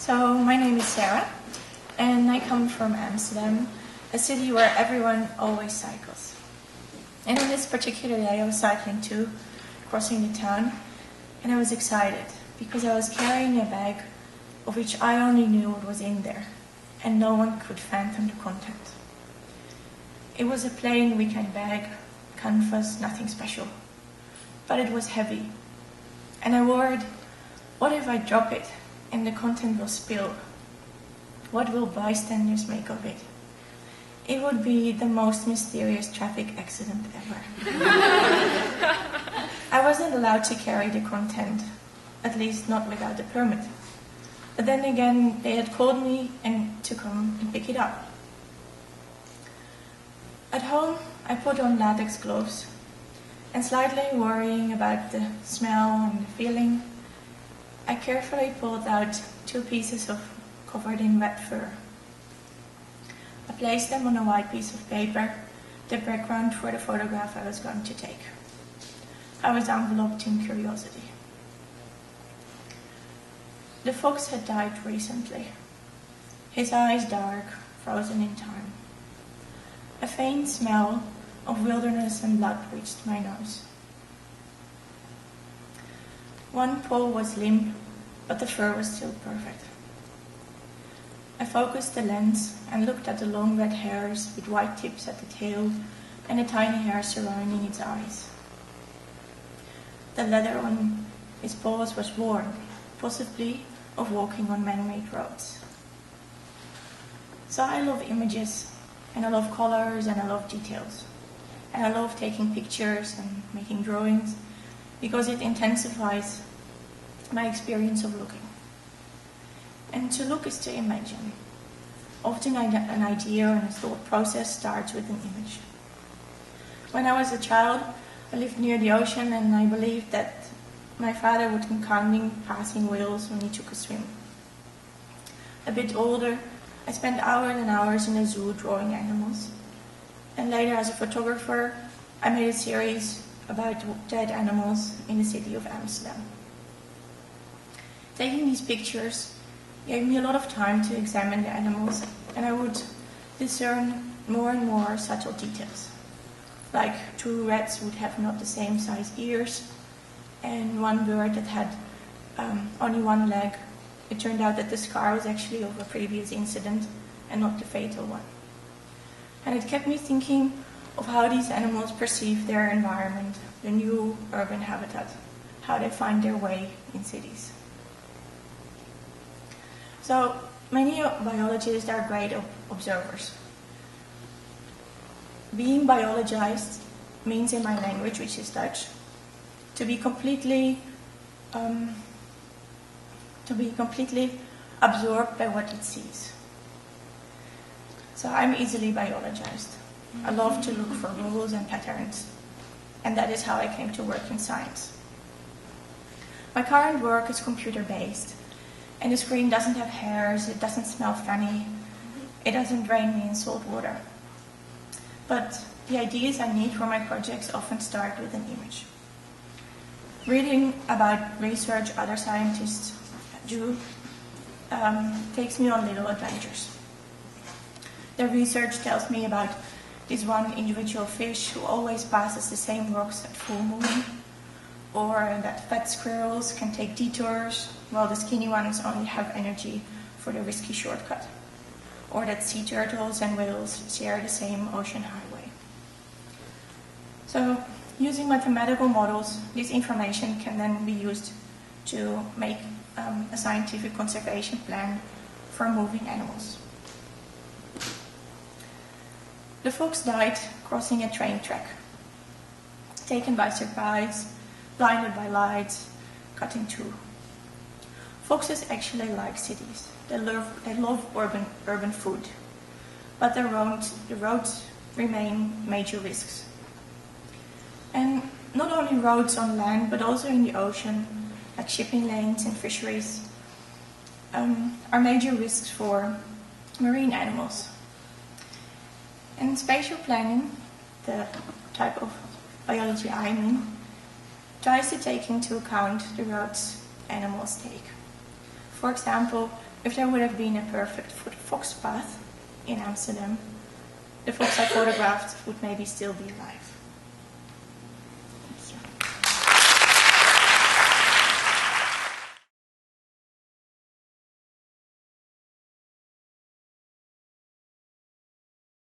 So my name is Sarah, and I come from Amsterdam, a city where everyone always cycles. And on this particular day I was cycling too, crossing the town, and I was excited because I was carrying a bag of which I only knew what was in there, and no one could fathom the content. It was a plain weekend bag, canvas, nothing special, but it was heavy, and I worried, what if I drop it and the content will spill? What will bystanders make of it? It would be the most mysterious traffic accident ever. I wasn't allowed to carry the content, at least not without a permit. But then again, they had called me to come and pick it up. At home, I put on latex gloves, and slightly worrying about the smell and the feeling, I carefully pulled out 2 pieces of covered in wet fur. I placed them on a white piece of paper, the background for the photograph I was going to take. I was enveloped in curiosity. The fox had died recently, his eyes dark, frozen in time. A faint smell of wilderness and blood reached my nose. One paw was limp, but the fur was still perfect. I focused the lens and looked at the long red hairs with white tips at the tail and the tiny hair surrounding its eyes. The leather on his paws was worn, possibly of walking on man-made roads. So I love images, and I love colors, and I love details. And I love taking pictures and making drawings because it intensifies my experience of looking. And to look is to imagine. Often an idea and a thought process starts with an image. When I was a child, I lived near the ocean, and I believed that my father would come counting passing whales when he took a swim. A bit older, I spent hours and hours in a zoo drawing animals. And later, as a photographer, I made a series about dead animals in the city of Amsterdam. Taking these pictures gave me a lot of time to examine the animals, and I would discern more and more subtle details. Like 2 rats would have not the same size ears, and one bird that had only 1 leg. It turned out that the scar was actually of a previous incident and not the fatal one. And it kept me thinking of how these animals perceive their environment, the new urban habitat, how they find their way in cities. So many biologists are great observers. Being biologized means in my language, which is Dutch, to be completely absorbed by what it sees. So I'm easily biologized. I love to look for rules and patterns, and that is how I came to work in science. My current work is computer-based, and the screen doesn't have hairs, it doesn't smell funny, it doesn't drain me in salt water. But the ideas I need for my projects often start with an image. Reading about research other scientists do takes me on little adventures. Their research tells me about this one individual fish who always passes the same rocks at full moon, or that fat squirrels can take detours while the skinny ones only have energy for the risky shortcut, or that sea turtles and whales share the same ocean highway. So, using mathematical models, this information can then be used to make a scientific conservation plan for moving animals. The fox died crossing a train track, taken by surprise, blinded by lights, cut in 2. Foxes actually like cities. They love urban food, but the roads remain major risks. And not only roads on land, but also in the ocean, like shipping lanes and fisheries, are major risks for marine animals. And spatial planning, the type of biology I'm in, tries to take into account the roads animals take. For example, If there would have been a perfect fox path in Amsterdam, the fox I photographed would maybe still be alive.